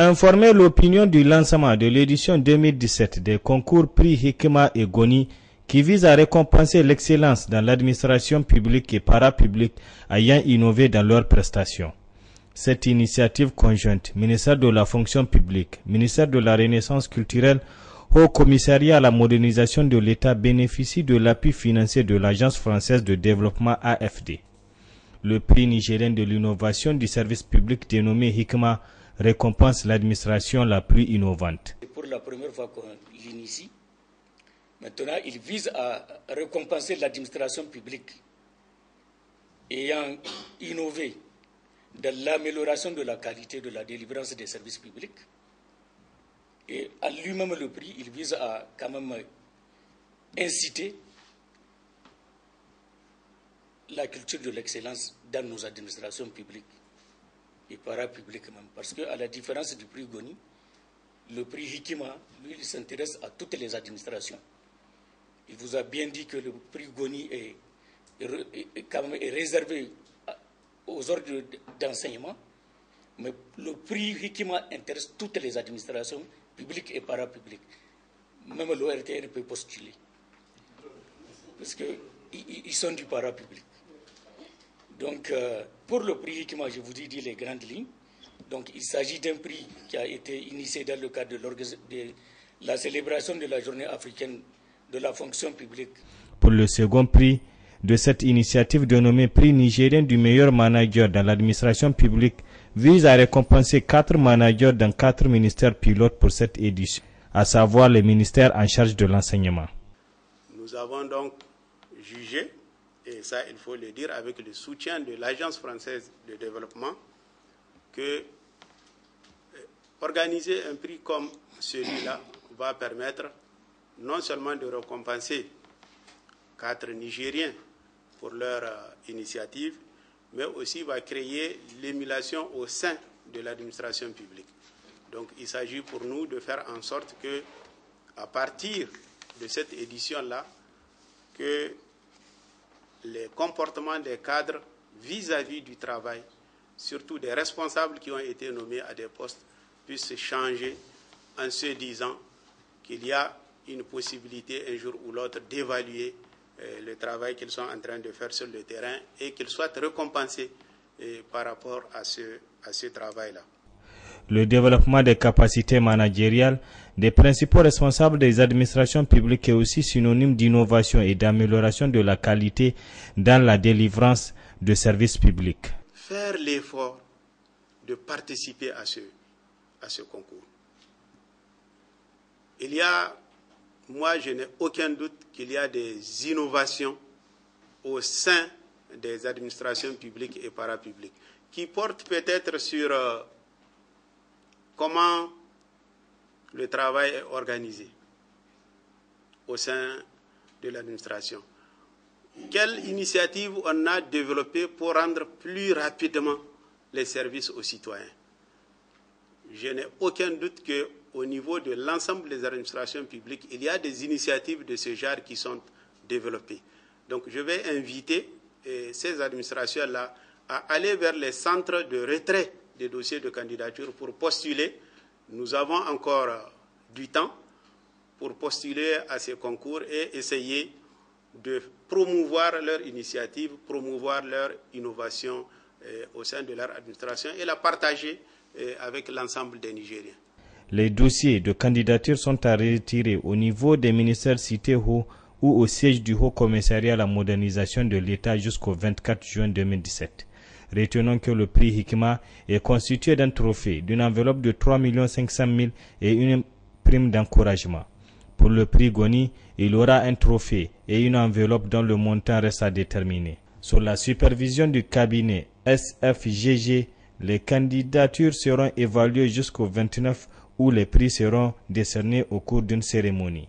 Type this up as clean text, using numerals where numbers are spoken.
Informer l'opinion du lancement de l'édition 2017 des concours prix Hikma et Goni qui vise à récompenser l'excellence dans l'administration publique et parapublique ayant innové dans leurs prestations. Cette initiative conjointe, ministère de la fonction publique, ministère de la Renaissance culturelle, Haut Commissariat à la modernisation de l'État bénéficie de l'appui financier de l'Agence française de développement AFD. Le prix nigérien de l'innovation du service public dénommé Hikma récompense l'administration la plus innovante. Pour la première fois qu'on l'initie, maintenant il vise à récompenser l'administration publique ayant innové dans l'amélioration de la qualité de la délivrance des services publics. Et à lui-même le prix, il vise à quand même inciter la culture de l'excellence dans nos administrations publiques et parapubliques même. Parce qu'à la différence du prix Goni, le prix Hikima, lui, il s'intéresse à toutes les administrations. Il vous a bien dit que le prix Goni est réservé aux ordres d'enseignement, mais le prix Hikima intéresse toutes les administrations publiques et parapubliques. Même l'ORTR peut postuler, parce qu'ils sont du parapublic. Donc, pour le prix Hikima, je vous ai dit les grandes lignes. Donc, il s'agit d'un prix qui a été initié dans le cadre de la célébration de la journée africaine de la fonction publique. Pour le second prix de cette initiative dénommée Prix nigérien du meilleur manager dans l'administration publique vise à récompenser 4 managers dans 4 ministères pilotes pour cette édition, à savoir les ministères en charge de l'enseignement. Nous avons donc jugé, et ça il faut le dire avec le soutien de l'Agence française de développement, que organiser un prix comme celui-là va permettre non seulement de récompenser 4 Nigériens pour leur initiative, mais aussi va créer l'émulation au sein de l'administration publique. Donc il s'agit pour nous de faire en sorte que, à partir de cette édition-là, que les comportements des cadres vis-à-vis du travail, surtout des responsables qui ont été nommés à des postes, puissent changer en se disant qu'il y a une possibilité un jour ou l'autre d'évaluer le travail qu'ils sont en train de faire sur le terrain et qu'ils soient récompensés par rapport à ce travail-là. Le développement des capacités managériales des principaux responsables des administrations publiques est aussi synonyme d'innovation et d'amélioration de la qualité dans la délivrance de services publics. Faire l'effort de participer à ce concours. Moi, je n'ai aucun doute qu'il y a des innovations au sein des administrations publiques et parapubliques qui portent peut-être sur comment le travail est organisé au sein de l'administration. Quelle initiative on a développée pour rendre plus rapidement les services aux citoyens? Je n'ai aucun doute qu'au niveau de l'ensemble des administrations publiques, il y a des initiatives de ce genre qui sont développées. Donc je vais inviter ces administrations-là à aller vers les centres de retrait des dossiers de candidature pour postuler. Nous avons encore du temps pour postuler à ces concours et essayer de promouvoir leur initiative, promouvoir leur innovation au sein de leur administration et la partager avec l'ensemble des Nigériens. Les dossiers de candidature sont à retirer au niveau des ministères cités ou au siège du Haut Commissariat à la modernisation de l'État jusqu'au 24 juin 2017. Retenons que le prix Hikma est constitué d'un trophée, d'une enveloppe de 3 500 000 et une prime d'encouragement. Pour le prix Goni, il aura un trophée et une enveloppe dont le montant reste à déterminer. Sous la supervision du cabinet SFGG, les candidatures seront évaluées jusqu'au 29 où les prix seront décernés au cours d'une cérémonie.